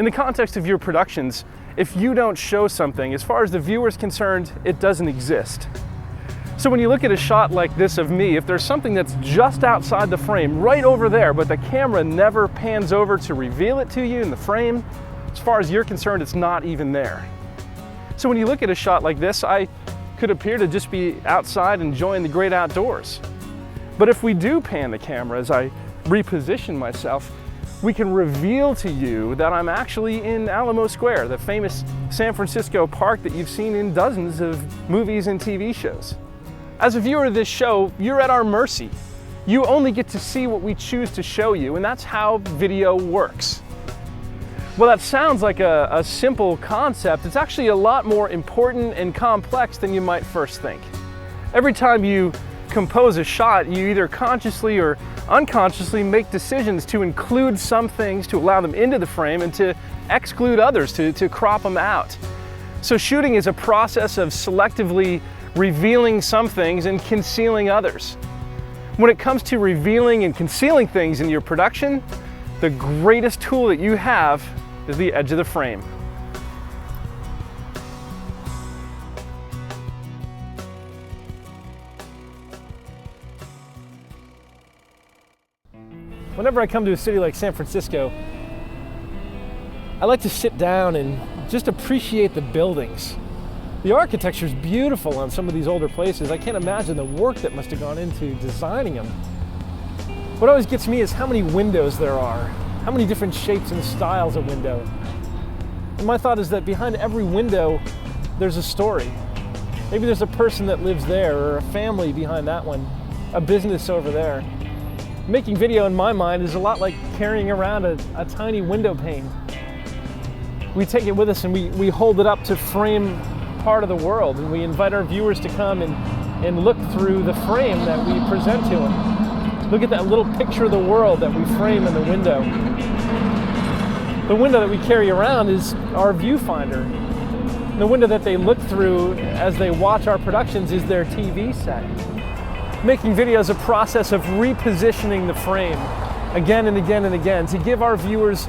In the context of your productions, if you don't show something, as far as the viewer is concerned, it doesn't exist. So when you look at a shot like this of me, if there's something that's just outside the frame, right over there, but the camera never pans over to reveal it to you in the frame, as far as you're concerned, it's not even there. So when you look at a shot like this, I could appear to just be outside enjoying the great outdoors. But if we do pan the camera as I reposition myself, we can reveal to you that I'm actually in Alamo Square, the famous San Francisco park that you've seen in dozens of movies and TV shows. As a viewer of this show, you're at our mercy. You only get to see what we choose to show you, and that's how video works. Well, that sounds like a simple concept. It's actually a lot more important and complex than you might first think. Every time you compose a shot, you either consciously or unconsciously make decisions to include some things to allow them into the frame and to exclude others, to crop them out. So shooting is a process of selectively revealing some things and concealing others. When it comes to revealing and concealing things in your production, the greatest tool that you have is the edge of the frame. Whenever I come to a city like San Francisco, I like to sit down and just appreciate the buildings. The architecture is beautiful on some of these older places. I can't imagine the work that must have gone into designing them. What always gets me is how many windows there are, how many different shapes and styles of window. And my thought is that behind every window, there's a story. Maybe there's a person that lives there, or a family behind that one, a business over there. Making video in my mind is a lot like carrying around a tiny window pane. We take it with us and we hold it up to frame part of the world, and we invite our viewers to come and look through the frame that we present to them. Look at that little picture of the world that we frame in the window. The window that we carry around is our viewfinder. The window that they look through as they watch our productions is their TV set. Making video is a process of repositioning the frame again and again and again to give our viewers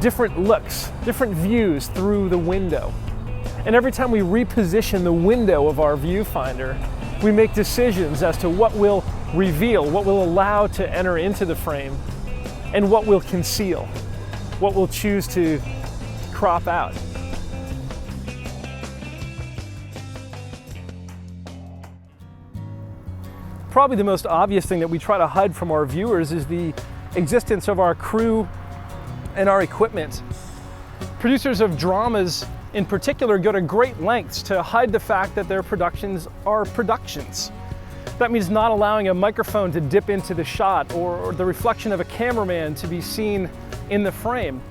different looks, different views through the window. And every time we reposition the window of our viewfinder, we make decisions as to what we'll reveal, what we'll allow to enter into the frame, and what we'll conceal, what we'll choose to crop out. Probably the most obvious thing that we try to hide from our viewers is the existence of our crew and our equipment. Producers of dramas in particular go to great lengths to hide the fact that their productions are productions. That means not allowing a microphone to dip into the shot or the reflection of a cameraman to be seen in the frame.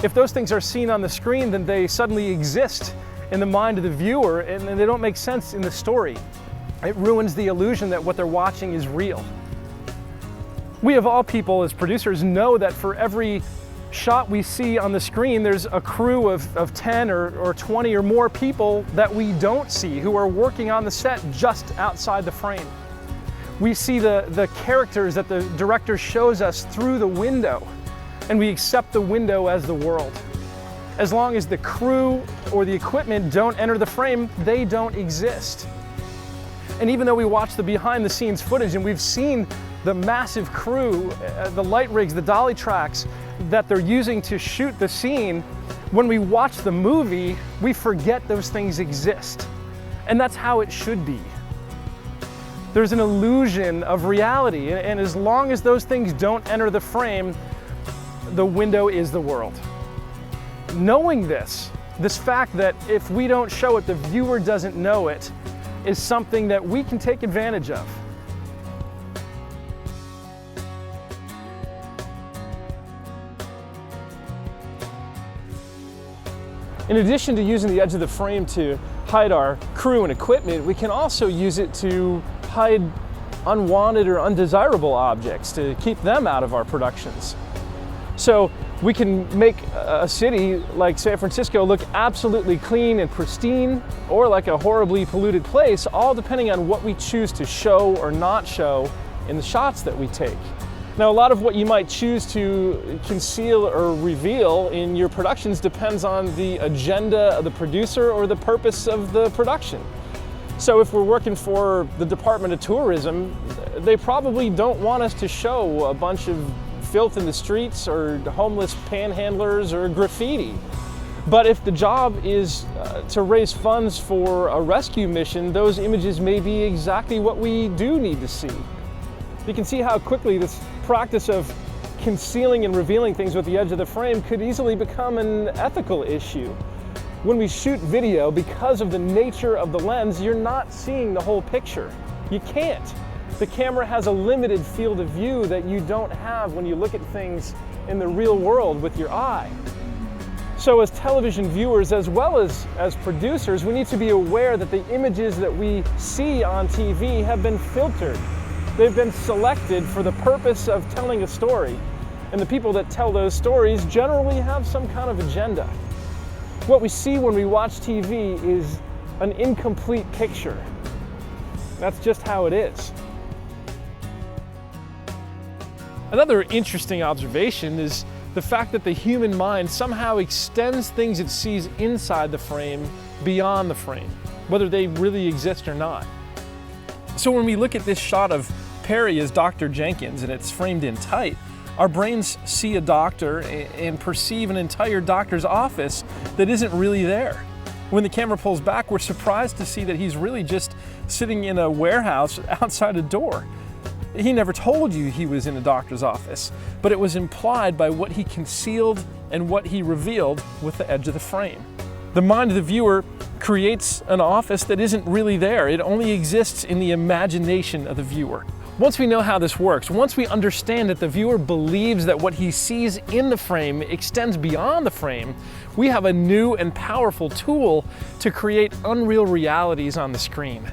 If those things are seen on the screen, then they suddenly exist in the mind of the viewer and they don't make sense in the story. It ruins the illusion that what they're watching is real. We of all people as producers know that for every shot we see on the screen, there's a crew of 10 or 20 or more people that we don't see who are working on the set just outside the frame. We see the characters that the director shows us through the window, and we accept the window as the world. As long as the crew or the equipment don't enter the frame, they don't exist. And even though we watch the behind the scenes footage and we've seen the massive crew, the light rigs, the dolly tracks that they're using to shoot the scene, when we watch the movie, we forget those things exist. And that's how it should be. There's an illusion of reality, and as long as those things don't enter the frame, the window is the world. Knowing this fact that if we don't show it, the viewer doesn't know it, is something that we can take advantage of. In addition to using the edge of the frame to hide our crew and equipment, we can also use it to hide unwanted or undesirable objects, to keep them out of our productions. So we can make a city like San Francisco look absolutely clean and pristine, or like a horribly polluted place, all depending on what we choose to show or not show in the shots that we take. Now, a lot of what you might choose to conceal or reveal in your productions depends on the agenda of the producer or the purpose of the production. So if we're working for the Department of Tourism, they probably don't want us to show a bunch of filth in the streets or homeless panhandlers or graffiti. But if the job is to raise funds for a rescue mission, those images may be exactly what we do need to see. You can see how quickly this practice of concealing and revealing things with the edge of the frame could easily become an ethical issue. When we shoot video, because of the nature of the lens, you're not seeing the whole picture. You can't. The camera has a limited field of view that you don't have when you look at things in the real world with your eye. So as television viewers, as well as producers, we need to be aware that the images that we see on TV have been filtered. They've been selected for the purpose of telling a story. And the people that tell those stories generally have some kind of agenda. What we see when we watch TV is an incomplete picture. That's just how it is. Another interesting observation is the fact that the human mind somehow extends things it sees inside the frame beyond the frame, whether they really exist or not. So when we look at this shot of Perry as Dr. Jenkins and it's framed in tight, our brains see a doctor and perceive an entire doctor's office that isn't really there. When the camera pulls back, we're surprised to see that he's really just sitting in a warehouse outside a door. He never told you he was in a doctor's office, but it was implied by what he concealed and what he revealed with the edge of the frame. The mind of the viewer creates an office that isn't really there. It only exists in the imagination of the viewer. Once we know how this works, once we understand that the viewer believes that what he sees in the frame extends beyond the frame, we have a new and powerful tool to create unreal realities on the screen.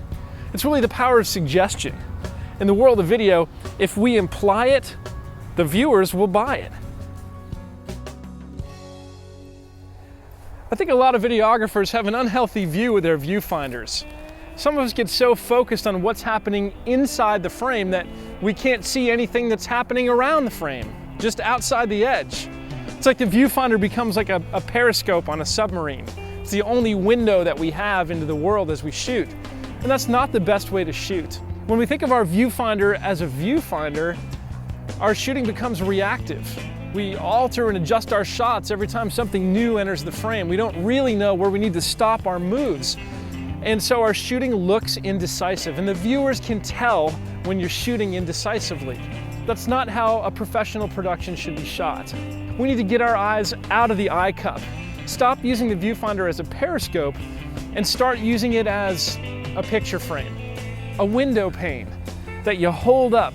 It's really the power of suggestion. In the world of video, if we imply it, the viewers will buy it. I think a lot of videographers have an unhealthy view of their viewfinders. Some of us get so focused on what's happening inside the frame that we can't see anything that's happening around the frame, just outside the edge. It's like the viewfinder becomes like a periscope on a submarine. It's the only window that we have into the world as we shoot. And that's not the best way to shoot. When we think of our viewfinder as a viewfinder, our shooting becomes reactive. We alter and adjust our shots every time something new enters the frame. We don't really know where we need to stop our moves. And so our shooting looks indecisive, and the viewers can tell when you're shooting indecisively. That's not how a professional production should be shot. We need to get our eyes out of the eye cup. Stop using the viewfinder as a periscope and start using it as a picture frame, a window pane that you hold up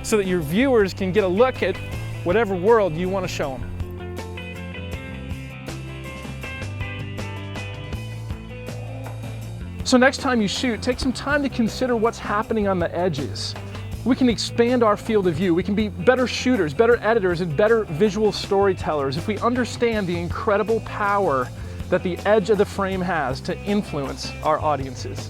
so that your viewers can get a look at whatever world you want to show them. So next time you shoot, take some time to consider what's happening on the edges. We can expand our field of view. We can be better shooters, better editors, and better visual storytellers if we understand the incredible power that the edge of the frame has to influence our audiences.